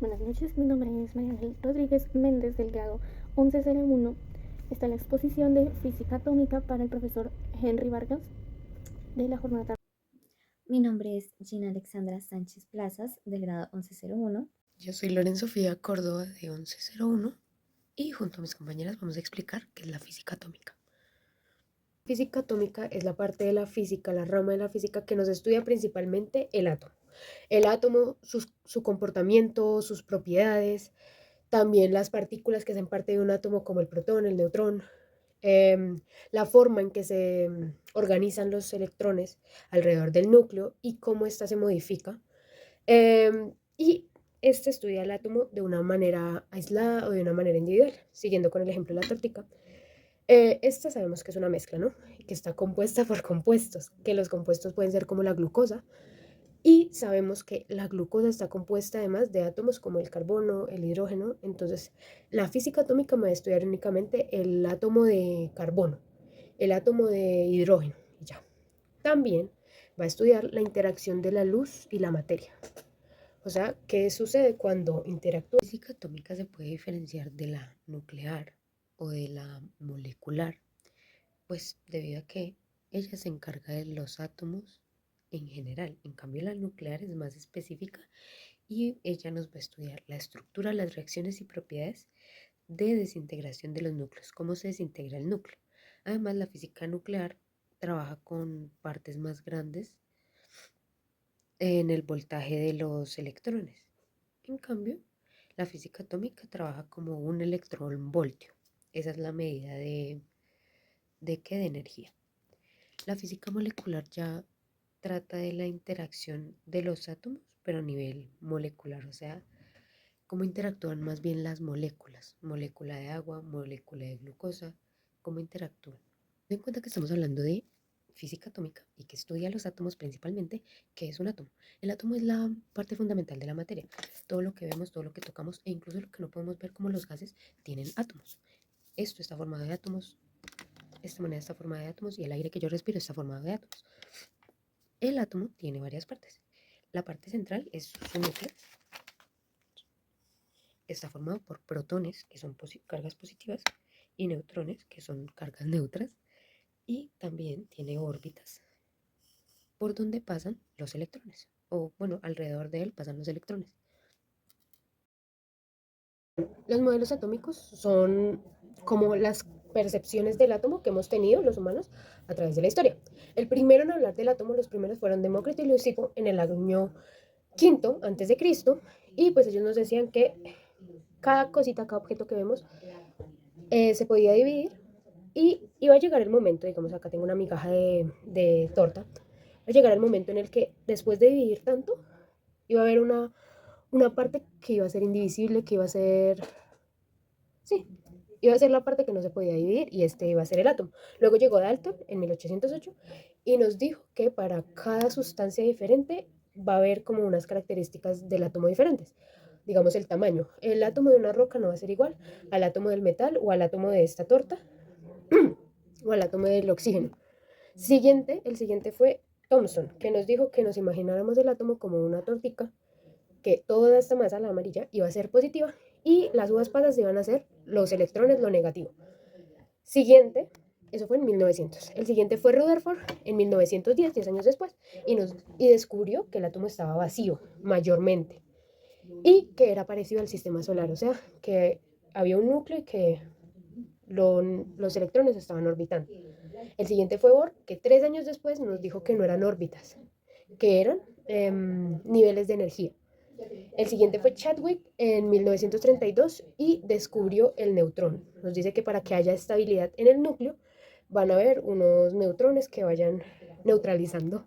Buenas noches, mi nombre es María Ángel Rodríguez Méndez del grado 1101. Está la exposición de física atómica para el profesor Henry Vargas de la jornada. Mi nombre es Gina Alexandra Sánchez Plazas, del grado 1101. Yo soy Lorenzo Sofía Córdoba de 1101 y junto a mis compañeras vamos a explicar qué es la física atómica. Física atómica es la parte de la física, la rama de la física que nos estudia principalmente el átomo. El átomo, su comportamiento, sus propiedades, también las partículas que hacen parte de un átomo como el protón, el neutrón, la forma en que se organizan los electrones alrededor del núcleo y cómo ésta se modifica. Y este estudia el átomo de una manera aislada o de una manera individual, siguiendo con el ejemplo de la tóxica. Esta sabemos que es una mezcla, ¿no? Y que está compuesta por compuestos, que los compuestos pueden ser como la glucosa, y sabemos que la glucosa está compuesta además de átomos como el carbono, el hidrógeno. Entonces, la física atómica me va a estudiar únicamente el átomo de carbono, el átomo de hidrógeno, y ya. También va a estudiar la interacción de la luz y la materia. O sea, ¿qué sucede cuando interactúa? La física atómica se puede diferenciar de la nuclear o de la molecular, pues debido a que ella se encarga de los átomos en general. En cambio, la nuclear es más específica y ella nos va a estudiar la estructura, las reacciones y propiedades de desintegración de los núcleos, cómo se desintegra el núcleo. Además, la física nuclear trabaja con partes más grandes en el voltaje de los electrones. En cambio, la física atómica trabaja como un electronvoltio. Esa es la medida ¿de qué? De energía. La física molecular ya trata de la interacción de los átomos, pero a nivel molecular, o sea, cómo interactúan más bien las moléculas, molécula de agua, molécula de glucosa, cómo interactúan. Ten en cuenta que estamos hablando de física atómica y que estudia los átomos principalmente. ¿Qué es un átomo? El átomo es la parte fundamental de la materia. Todo lo que vemos, todo lo que tocamos e incluso lo que no podemos ver como los gases tienen átomos. Esto está formado de átomos, esta moneda está formada de átomos y el aire que yo respiro está formado de átomos. El átomo tiene varias partes. La parte central es su núcleo. Está formado por protones, que son cargas positivas, y neutrones, que son cargas neutras. Y también tiene órbitas por donde pasan los electrones. O bueno, alrededor de él pasan los electrones. Los modelos atómicos son como las percepciones del átomo que hemos tenido los humanos a través de la historia. El primero en hablar del átomo, los primeros fueron Demócrito y Leucipo en el año quinto antes de Cristo, y pues ellos nos decían que cada cosita, cada objeto que vemos se podía dividir y iba a llegar el momento, digamos acá tengo una migaja de torta, va a llegar el momento en el que después de dividir tanto, iba a haber una parte que iba a ser indivisible, que iba a ser, sí, iba a ser la parte que no se podía dividir y este iba a ser el átomo. Luego llegó Dalton en 1808 y nos dijo que para cada sustancia diferente va a haber como unas características del átomo diferentes. Digamos el tamaño. El átomo de una roca no va a ser igual al átomo del metal o al átomo de esta torta o al átomo del oxígeno. El siguiente fue Thomson, que nos dijo que nos imagináramos el átomo como una tortica, que toda esta masa, la amarilla, iba a ser positiva y las uvas pasas iban a ser los electrones, lo negativo. Siguiente, eso fue en 1900. El siguiente fue Rutherford en 1910, 10 años después, y descubrió que el átomo estaba vacío, mayormente, y que era parecido al sistema solar, o sea, que había un núcleo y que los electrones estaban orbitando. El siguiente fue Bohr, que 3 años después nos dijo que no eran órbitas, que eran niveles de energía. El siguiente fue Chadwick en 1932 y descubrió el neutrón. Nos dice que para que haya estabilidad en el núcleo van a haber unos neutrones que vayan neutralizando.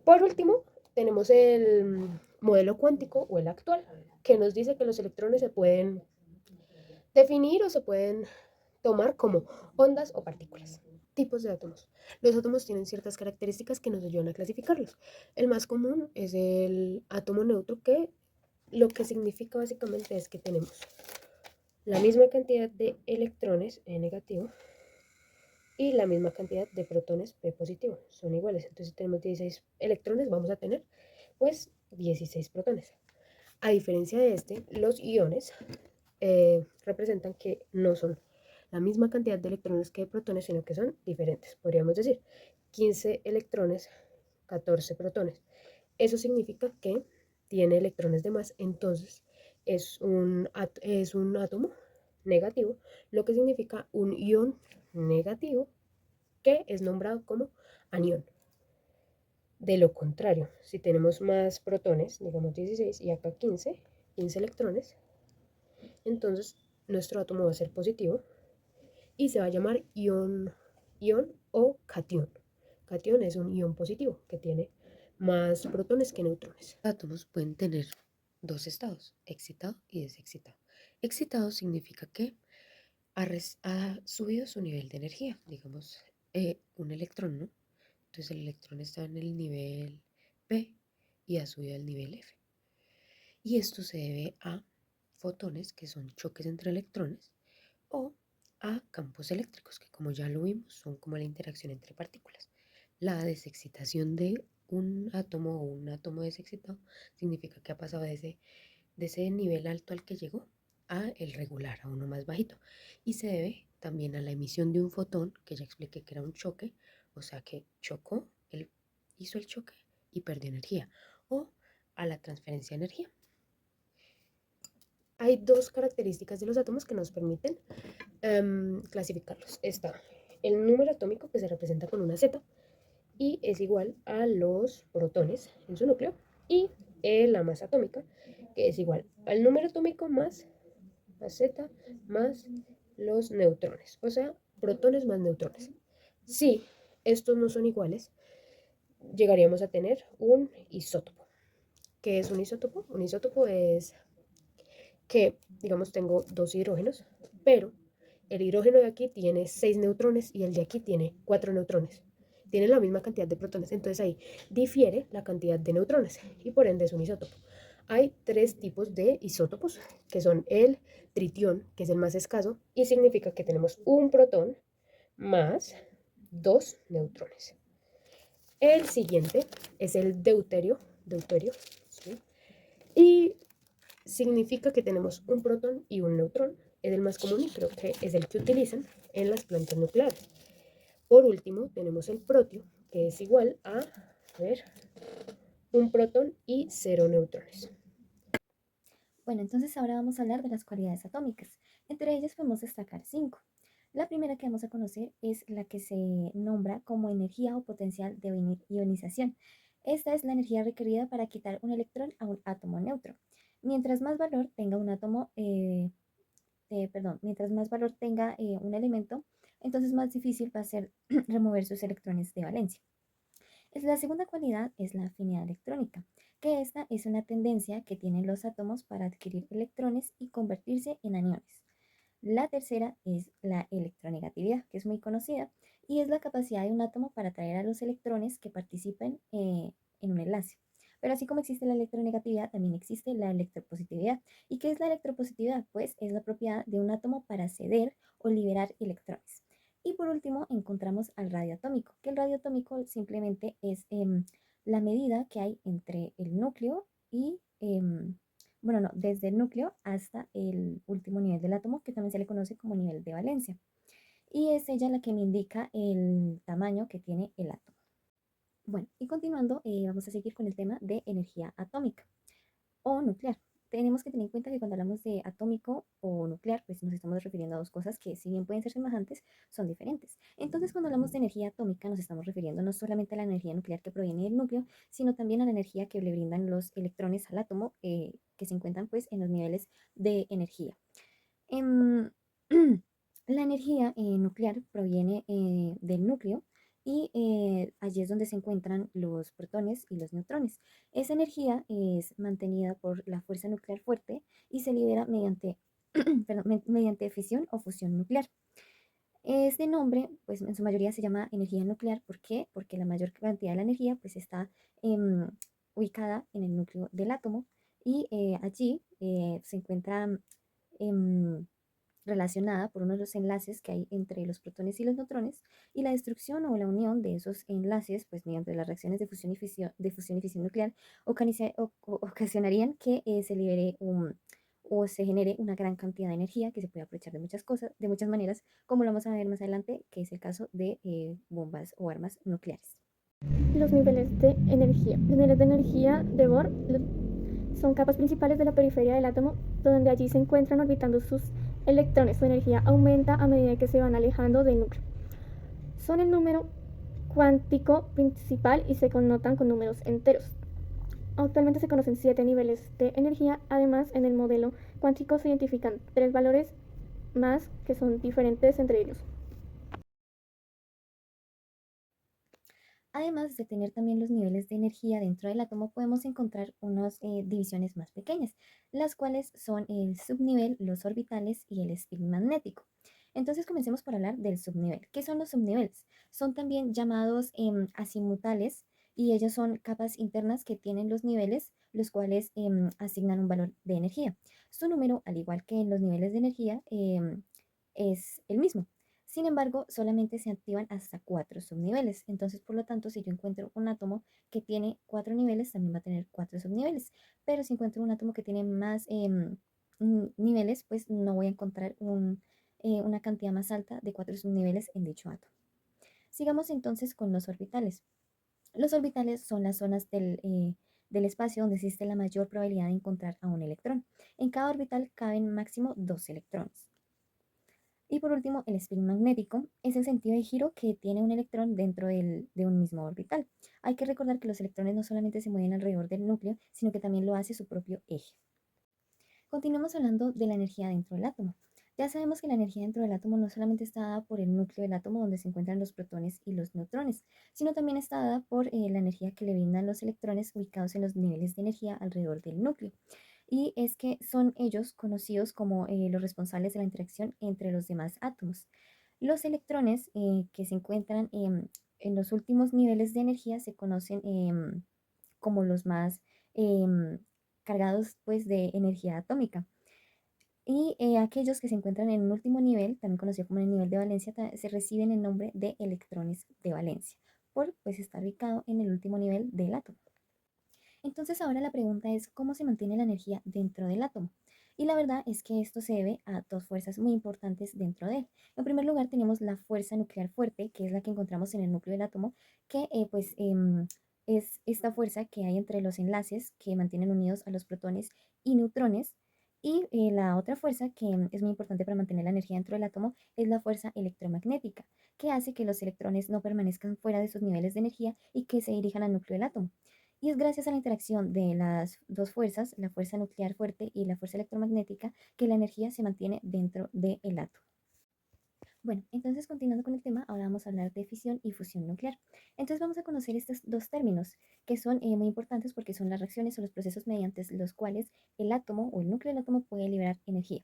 Por último, tenemos el modelo cuántico o el actual, que nos dice que los electrones se pueden definir o se pueden tomar como ondas o partículas. Tipos de átomos. Los átomos tienen ciertas características que nos ayudan a clasificarlos. El más común es el átomo neutro, que lo que significa básicamente es que tenemos la misma cantidad de electrones E negativo y la misma cantidad de protones P positivo. Son iguales. Entonces, si tenemos 16 electrones, vamos a tener pues 16 protones. A diferencia de este, los iones representan que no son la misma cantidad de electrones que de protones, sino que son diferentes. Podríamos decir 15 electrones, 14 protones. Eso significa que tiene electrones de más, entonces es un átomo negativo, lo que significa un ion negativo que es nombrado como anión. De lo contrario, si tenemos más protones, digamos 16 y acá 15 electrones, entonces nuestro átomo va a ser positivo y se va a llamar ion o catión. Catión es un ion positivo que tiene más protones que neutrones. Los átomos pueden tener dos estados, excitado y desexcitado. Excitado significa que ha subido su nivel de energía, digamos, un electrón, ¿no? Entonces el electrón está en el nivel P y ha subido al nivel F. Y esto se debe a fotones, que son choques entre electrones, o a campos eléctricos, que como ya lo vimos, son como la interacción entre partículas. La desexcitación de un átomo o un átomo desexcitado significa que ha pasado de ese nivel alto al que llegó a el regular, a uno más bajito. Y se debe también a la emisión de un fotón, que ya expliqué que era un choque, o sea que chocó, él hizo el choque y perdió energía, o a la transferencia de energía. Hay dos características de los átomos que nos permiten clasificarlos. Está el número atómico, que se representa con una Z y es igual a los protones en su núcleo, y la masa atómica, que es igual al número atómico más Z más los neutrones, o sea, protones más neutrones. Si estos no son iguales, llegaríamos a tener un isótopo. ¿Qué es un isótopo? Un isótopo es que, digamos, tengo dos hidrógenos, pero el hidrógeno de aquí tiene 6 neutrones y el de aquí tiene 4 neutrones. Tienen la misma cantidad de protones, entonces ahí difiere la cantidad de neutrones y por ende es un isótopo. Hay tres tipos de isótopos, que son el tritión, que es el más escaso, y significa que tenemos un protón más 2 neutrones. El siguiente es el deuterio, ¿sí? Y significa que tenemos un protón y un neutrón. Es el más común y creo que es el que utilizan en las plantas nucleares. Por último, tenemos el protio, que es igual a ver, un protón y 0 neutrones. Bueno, entonces ahora vamos a hablar de las cualidades atómicas. Entre ellas podemos destacar 5. La primera que vamos a conocer es la que se nombra como energía o potencial de ionización. Esta es la energía requerida para quitar un electrón a un átomo neutro. Mientras más valor tenga un átomo, mientras más valor tenga un elemento, entonces más difícil va a ser remover sus electrones de valencia. La segunda cualidad es la afinidad electrónica, que esta es una tendencia que tienen los átomos para adquirir electrones y convertirse en aniones. La tercera es la electronegatividad, que es muy conocida, y es la capacidad de un átomo para atraer a los electrones que participen en un enlace. Pero así como existe la electronegatividad, también existe la electropositividad. ¿Y qué es la electropositividad? Pues es la propiedad de un átomo para ceder o liberar electrones. Y por último encontramos al radio atómico, que el radio atómico simplemente es la medida que hay entre el núcleo y, bueno, no, desde el núcleo hasta el último nivel del átomo, que también se le conoce como nivel de valencia. Y es ella la que me indica el tamaño que tiene el átomo. Bueno, y continuando, vamos a seguir con el tema de energía atómica o nuclear. Tenemos que tener en cuenta que cuando hablamos de atómico o nuclear, pues nos estamos refiriendo a dos cosas que, si bien pueden ser semejantes, son diferentes. Entonces, cuando hablamos de energía atómica, nos estamos refiriendo no solamente a la energía nuclear que proviene del núcleo, sino también a la energía que le brindan los electrones al átomo, que se encuentran pues en los niveles de energía. Em, la energía nuclear proviene del núcleo y allí es donde se encuentran los protones y los neutrones. Esa energía es mantenida por la fuerza nuclear fuerte y se libera mediante, mediante fisión o fusión nuclear. Este nombre, pues en su mayoría se llama energía nuclear. ¿Por qué? Porque la mayor cantidad de la energía pues está ubicada en el núcleo del átomo y allí se encuentra em, relacionada por uno de los enlaces que hay entre los protones y los neutrones, y la destrucción o la unión de esos enlaces, pues mediante las reacciones de fusión y fisión nuclear, ocasionarían que se libere o se genere una gran cantidad de energía que se puede aprovechar de muchas cosas, de muchas maneras, como lo vamos a ver más adelante, que es el caso de bombas o armas nucleares. Los niveles de energía. Los niveles de energía de Bohr son capas principales de la periferia del átomo, donde allí se encuentran orbitando sus electrones. Su energía aumenta a medida que se van alejando del núcleo. Son el número cuántico principal y se connotan con números enteros. Actualmente se conocen 7 niveles de energía. Además, en el modelo cuántico se identifican 3 valores más que son diferentes entre ellos. Además de tener también los niveles de energía dentro del átomo, podemos encontrar unas divisiones más pequeñas, las cuales son el subnivel, los orbitales y el spin magnético. Entonces comencemos por hablar del subnivel. ¿Qué son los subniveles? Son también llamados azimutales, y ellos son capas internas que tienen los niveles, los cuales asignan un valor de energía. Su número, al igual que en los niveles de energía, es el mismo. Sin embargo, solamente se activan hasta 4 subniveles. Entonces, por lo tanto, si yo encuentro un átomo que tiene 4 niveles, también va a tener 4 subniveles. Pero si encuentro un átomo que tiene más niveles, pues no voy a encontrar una cantidad más alta de 4 subniveles en dicho átomo. Sigamos entonces con los orbitales. Los orbitales son las zonas del espacio donde existe la mayor probabilidad de encontrar a un electrón. En cada orbital caben máximo 2 electrones. Y por último, el spin magnético es el sentido de giro que tiene un electrón dentro de un mismo orbital. Hay que recordar que los electrones no solamente se mueven alrededor del núcleo, sino que también lo hace su propio eje. Continuamos hablando de la energía dentro del átomo. Ya sabemos que la energía dentro del átomo no solamente está dada por el núcleo del átomo donde se encuentran los protones y los neutrones, sino también está dada por la energía que le brindan los electrones ubicados en los niveles de energía alrededor del núcleo. Y es que son ellos conocidos como los responsables de la interacción entre los demás átomos. Los electrones que se encuentran en los últimos niveles de energía se conocen como los más em, cargados pues, de energía atómica. Y aquellos que se encuentran en un último nivel, también conocido como el nivel de valencia, se reciben el nombre de electrones de valencia, por pues estar ubicado en el último nivel del átomo. Entonces ahora la pregunta es, ¿cómo se mantiene la energía dentro del átomo? Y la verdad es que esto se debe a dos fuerzas muy importantes dentro de él. En primer lugar tenemos la fuerza nuclear fuerte, que es la que encontramos en el núcleo del átomo, que es esta fuerza que hay entre los enlaces que mantienen unidos a los protones y neutrones. Y la otra fuerza que es muy importante para mantener la energía dentro del átomo es la fuerza electromagnética, que hace que los electrones no permanezcan fuera de sus niveles de energía y que se dirijan al núcleo del átomo. Y es gracias a la interacción de las dos fuerzas, la fuerza nuclear fuerte y la fuerza electromagnética, que la energía se mantiene dentro del átomo. Bueno, entonces continuando con el tema, ahora vamos a hablar de fisión y fusión nuclear. Entonces vamos a conocer estos dos términos que son muy importantes porque son las reacciones o los procesos mediante los cuales el átomo o el núcleo del átomo puede liberar energía.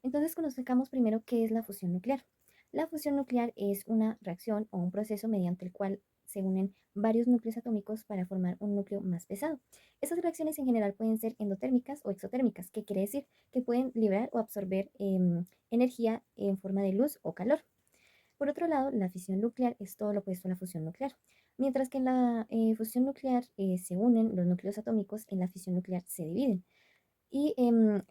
Entonces conozcamos primero qué es la fusión nuclear. La fusión nuclear es una reacción o un proceso mediante el cual se unen varios núcleos atómicos para formar un núcleo más pesado. Estas reacciones en general pueden ser endotérmicas o exotérmicas, que quiere decir que pueden liberar o absorber energía en forma de luz o calor. Por otro lado, la fisión nuclear es todo lo opuesto a la fusión nuclear. Mientras que en la fusión nuclear se unen los núcleos atómicos, en la fisión nuclear se dividen. Y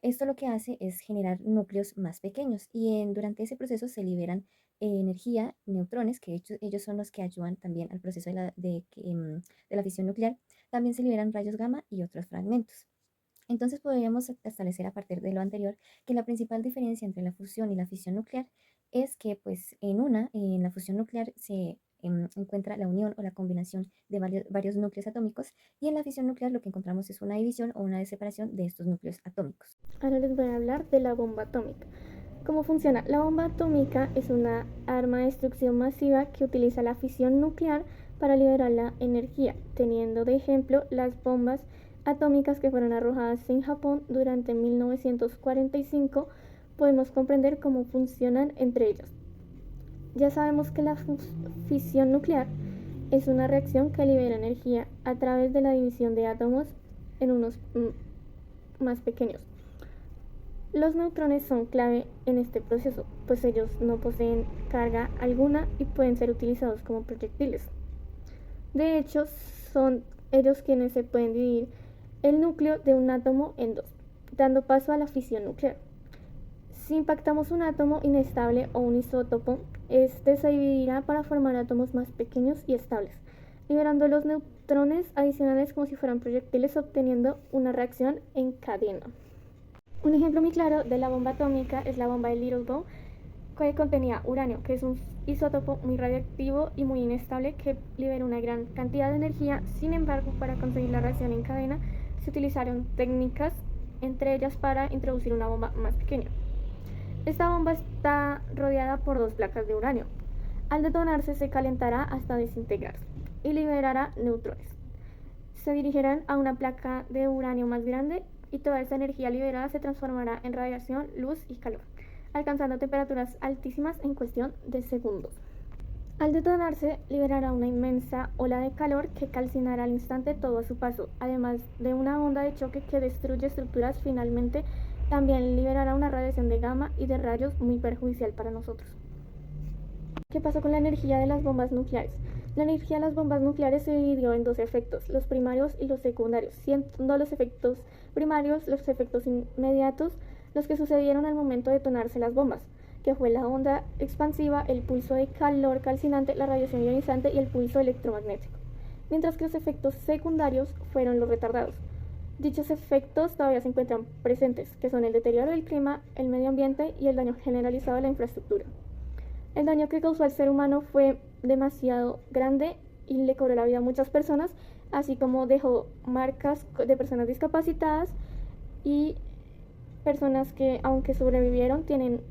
esto lo que hace es generar núcleos más pequeños y durante ese proceso se liberan energía, neutrones, que de hecho ellos son los que ayudan también al proceso de la fisión nuclear. También se liberan rayos gamma y otros fragmentos. Entonces podríamos establecer a partir de lo anterior que la principal diferencia entre la fusión y la fisión nuclear es que pues en la fusión nuclear se encuentra la unión o la combinación de varios núcleos atómicos, y en la fisión nuclear lo que encontramos es una división o una separación de estos núcleos atómicos. Ahora les voy a hablar de la bomba atómica. ¿Cómo funciona? La bomba atómica es una arma de destrucción masiva que utiliza la fisión nuclear para liberar la energía, teniendo de ejemplo las bombas atómicas que fueron arrojadas en Japón durante 1945. Podemos comprender cómo funcionan entre ellas. Ya sabemos que la fisión nuclear es una reacción que libera energía a través de la división de átomos en unos más pequeños. Los neutrones son clave en este proceso, pues ellos no poseen carga alguna y pueden ser utilizados como proyectiles. De hecho, son ellos quienes se pueden dividir el núcleo de un átomo en dos, dando paso a la fisión nuclear. Si impactamos un átomo inestable o un isótopo, este se dividirá para formar átomos más pequeños y estables, liberando los neutrones adicionales como si fueran proyectiles, obteniendo una reacción en cadena. Un ejemplo muy claro de la bomba atómica es la bomba de Little Bow, que contenía uranio, que es un isótopo muy radiactivo y muy inestable que libera una gran cantidad de energía. Sin embargo, para conseguir la reacción en cadena se utilizaron técnicas, entre ellas para introducir una bomba más pequeña. Esta bomba está rodeada por dos placas de uranio. Al detonarse se calentará hasta desintegrarse y liberará neutrones. Se dirigirán a una placa de uranio más grande y toda esa energía liberada se transformará en radiación, luz y calor, alcanzando temperaturas altísimas en cuestión de segundos. Al detonarse, liberará una inmensa ola de calor que calcinará al instante todo a su paso, además de una onda de choque que destruye estructuras. Finalmente, también liberará una radiación de gamma y de rayos muy perjudicial para nosotros. ¿Qué pasó con la energía de las bombas nucleares? La energía de las bombas nucleares se dividió en dos efectos, los primarios y los secundarios, siendo los efectos primarios los efectos inmediatos, los que sucedieron al momento de detonarse las bombas, que fue la onda expansiva, el pulso de calor calcinante, la radiación ionizante y el pulso electromagnético, mientras que los efectos secundarios fueron los retardados. Dichos efectos todavía se encuentran presentes, que son el deterioro del clima, el medio ambiente y el daño generalizado de la infraestructura. El daño que causó al ser humano fue demasiado grande y le cobró la vida a muchas personas, así como dejó marcas de personas discapacitadas y personas que, aunque sobrevivieron, tienen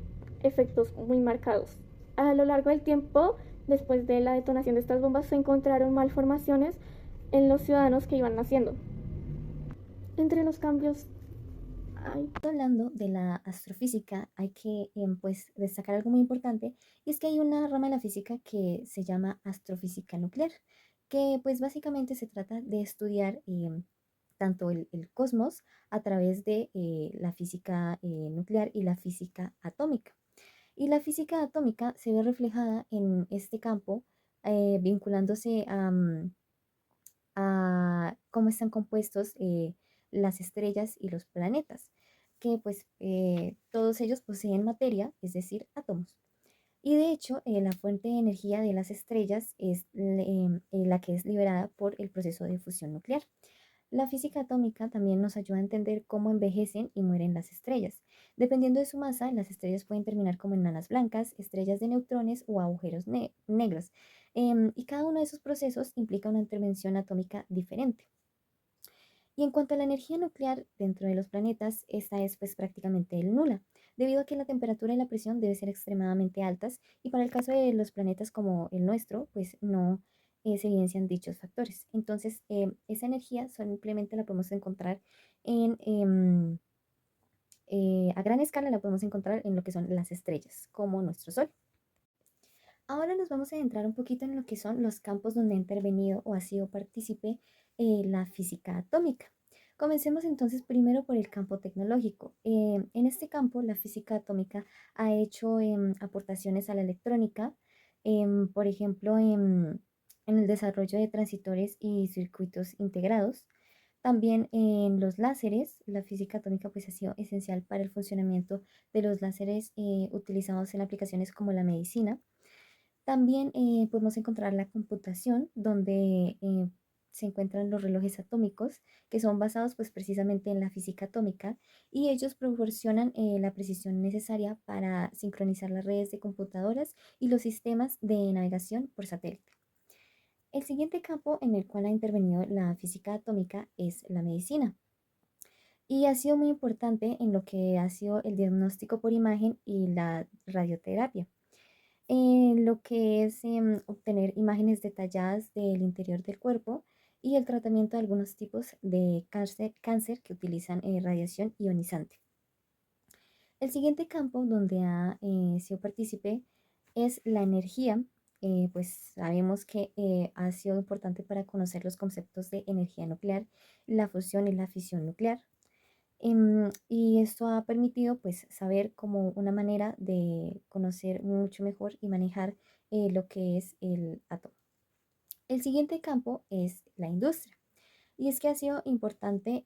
efectos muy marcados. A lo largo del tiempo, después de la detonación de estas bombas, se encontraron malformaciones en los ciudadanos que iban naciendo. Entre los cambios hay... Hablando de la astrofísica, hay que pues destacar algo muy importante, y es que hay una rama de la física que se llama astrofísica nuclear, que pues básicamente se trata de estudiar tanto el cosmos a través de la física nuclear y la física atómica. Y la física atómica se ve reflejada en este campo, vinculándose a cómo están compuestos las estrellas y los planetas, que pues todos ellos poseen materia, es decir, átomos. Y de hecho, la fuente de energía de las estrellas es la que es liberada por el proceso de fusión nuclear. La física atómica también nos ayuda a entender cómo envejecen y mueren las estrellas. Dependiendo de su masa, las estrellas pueden terminar como enanas blancas, estrellas de neutrones o agujeros negros. Y cada uno de esos procesos implica una intervención atómica diferente. Y en cuanto a la energía nuclear dentro de los planetas, esta es pues prácticamente nula, debido a que la temperatura y la presión deben ser extremadamente altas, y para el caso de los planetas como el nuestro, pues no se evidencian dichos factores. Entonces, esa energía simplemente la podemos encontrar a gran escala, la podemos encontrar en lo que son las estrellas, como nuestro Sol. Ahora nos vamos a adentrar un poquito en lo que son los campos donde ha intervenido o ha sido partícipe la física atómica. Comencemos entonces primero por el campo tecnológico. En este campo, la física atómica ha hecho aportaciones a la electrónica, por ejemplo, en el desarrollo de transistores y circuitos integrados. También en los láseres, la física atómica pues, ha sido esencial para el funcionamiento de los láseres utilizados en aplicaciones como la medicina. También podemos encontrar la computación, donde se encuentran los relojes atómicos, que son basados pues precisamente en la física atómica, y ellos proporcionan la precisión necesaria para sincronizar las redes de computadoras y los sistemas de navegación por satélite. El siguiente campo en el cual ha intervenido la física atómica es la medicina, y ha sido muy importante en lo que ha sido el diagnóstico por imagen y la radioterapia, en lo que es obtener imágenes detalladas del interior del cuerpo y el tratamiento de algunos tipos de cáncer que utilizan radiación ionizante. El siguiente campo donde ha sido partícipe es la energía. Pues sabemos que ha sido importante para conocer los conceptos de energía nuclear, la fusión y la fisión nuclear. Y esto ha permitido pues saber como una manera de conocer mucho mejor y manejar lo que es el átomo. El siguiente campo es la industria. Y es que ha sido importante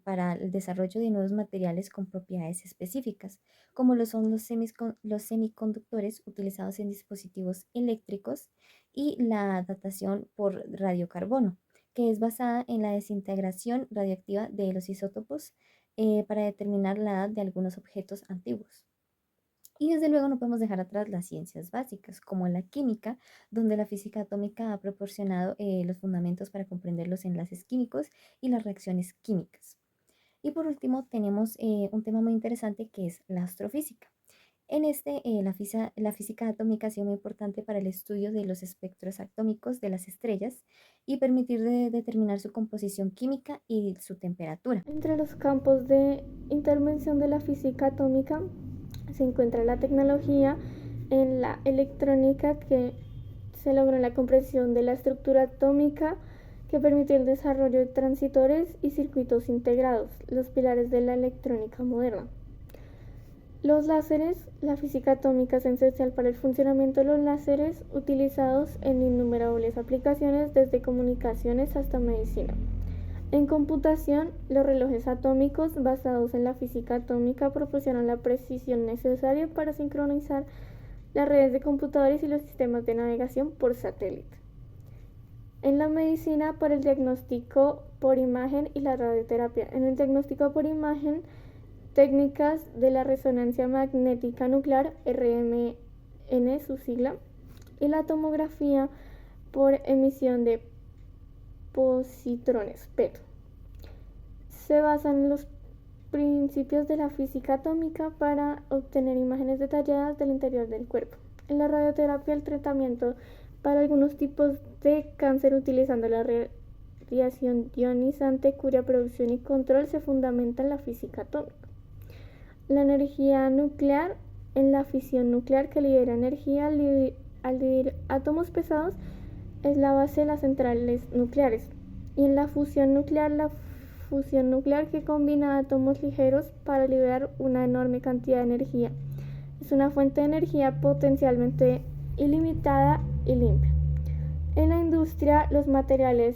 para el desarrollo de nuevos materiales con propiedades específicas, como lo son los semiconductores utilizados en dispositivos eléctricos y la datación por radiocarbono, que es basada en la desintegración radioactiva de los isótopos para determinar la edad de algunos objetos antiguos. Y desde luego no podemos dejar atrás las ciencias básicas, como la química, donde la física atómica ha proporcionado los fundamentos para comprender los enlaces químicos y las reacciones químicas. Y por último, tenemos un tema muy interesante que es la astrofísica. En este, la física atómica ha sido muy importante para el estudio de los espectros atómicos de las estrellas y permitir determinar su composición química y su temperatura. Entre los campos de intervención de la física atómica se encuentra la tecnología en la electrónica, que se logró la comprensión de la estructura atómica que permitió el desarrollo de transistores y circuitos integrados, los pilares de la electrónica moderna. Los láseres. La física atómica es esencial para el funcionamiento de los láseres, utilizados en innumerables aplicaciones, desde comunicaciones hasta medicina. En computación, los relojes atómicos basados en la física atómica proporcionan la precisión necesaria para sincronizar las redes de computadores y los sistemas de navegación por satélite. En la medicina, para el diagnóstico por imagen y la radioterapia. En el diagnóstico por imagen, técnicas de la resonancia magnética nuclear, RMN su sigla, y la tomografía por emisión de positrones, PET. Se basan en los principios de la física atómica para obtener imágenes detalladas del interior del cuerpo. En la radioterapia, el tratamiento para algunos tipos de cáncer utilizando la radiación ionizante, cuya producción y control se fundamenta en la física atómica. La energía nuclear. En la fisión nuclear, que libera energía al dividir átomos pesados, es la base de las centrales nucleares. Y en la fusión nuclear, que combina átomos ligeros para liberar una enorme cantidad de energía. Es una fuente de energía potencialmente ilimitada y limpia. En la industria, los materiales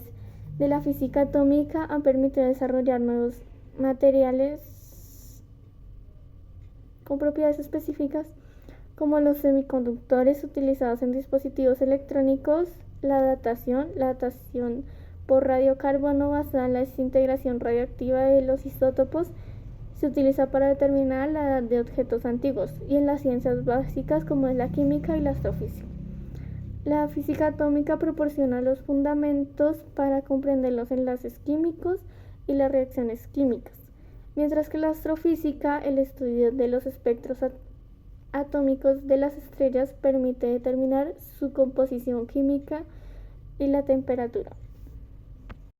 de la física atómica han permitido desarrollar nuevos materiales con propiedades específicas, como los semiconductores utilizados en dispositivos electrónicos. La datación por radiocarbono, basada en la desintegración radioactiva de los isótopos, se utiliza para determinar la edad de objetos antiguos, y en las ciencias básicas como es la química y la astrofísica. La física atómica proporciona los fundamentos para comprender los enlaces químicos y las reacciones químicas, mientras que la astrofísica, el estudio de los espectros atómicos de las estrellas, permite determinar su composición química y la temperatura.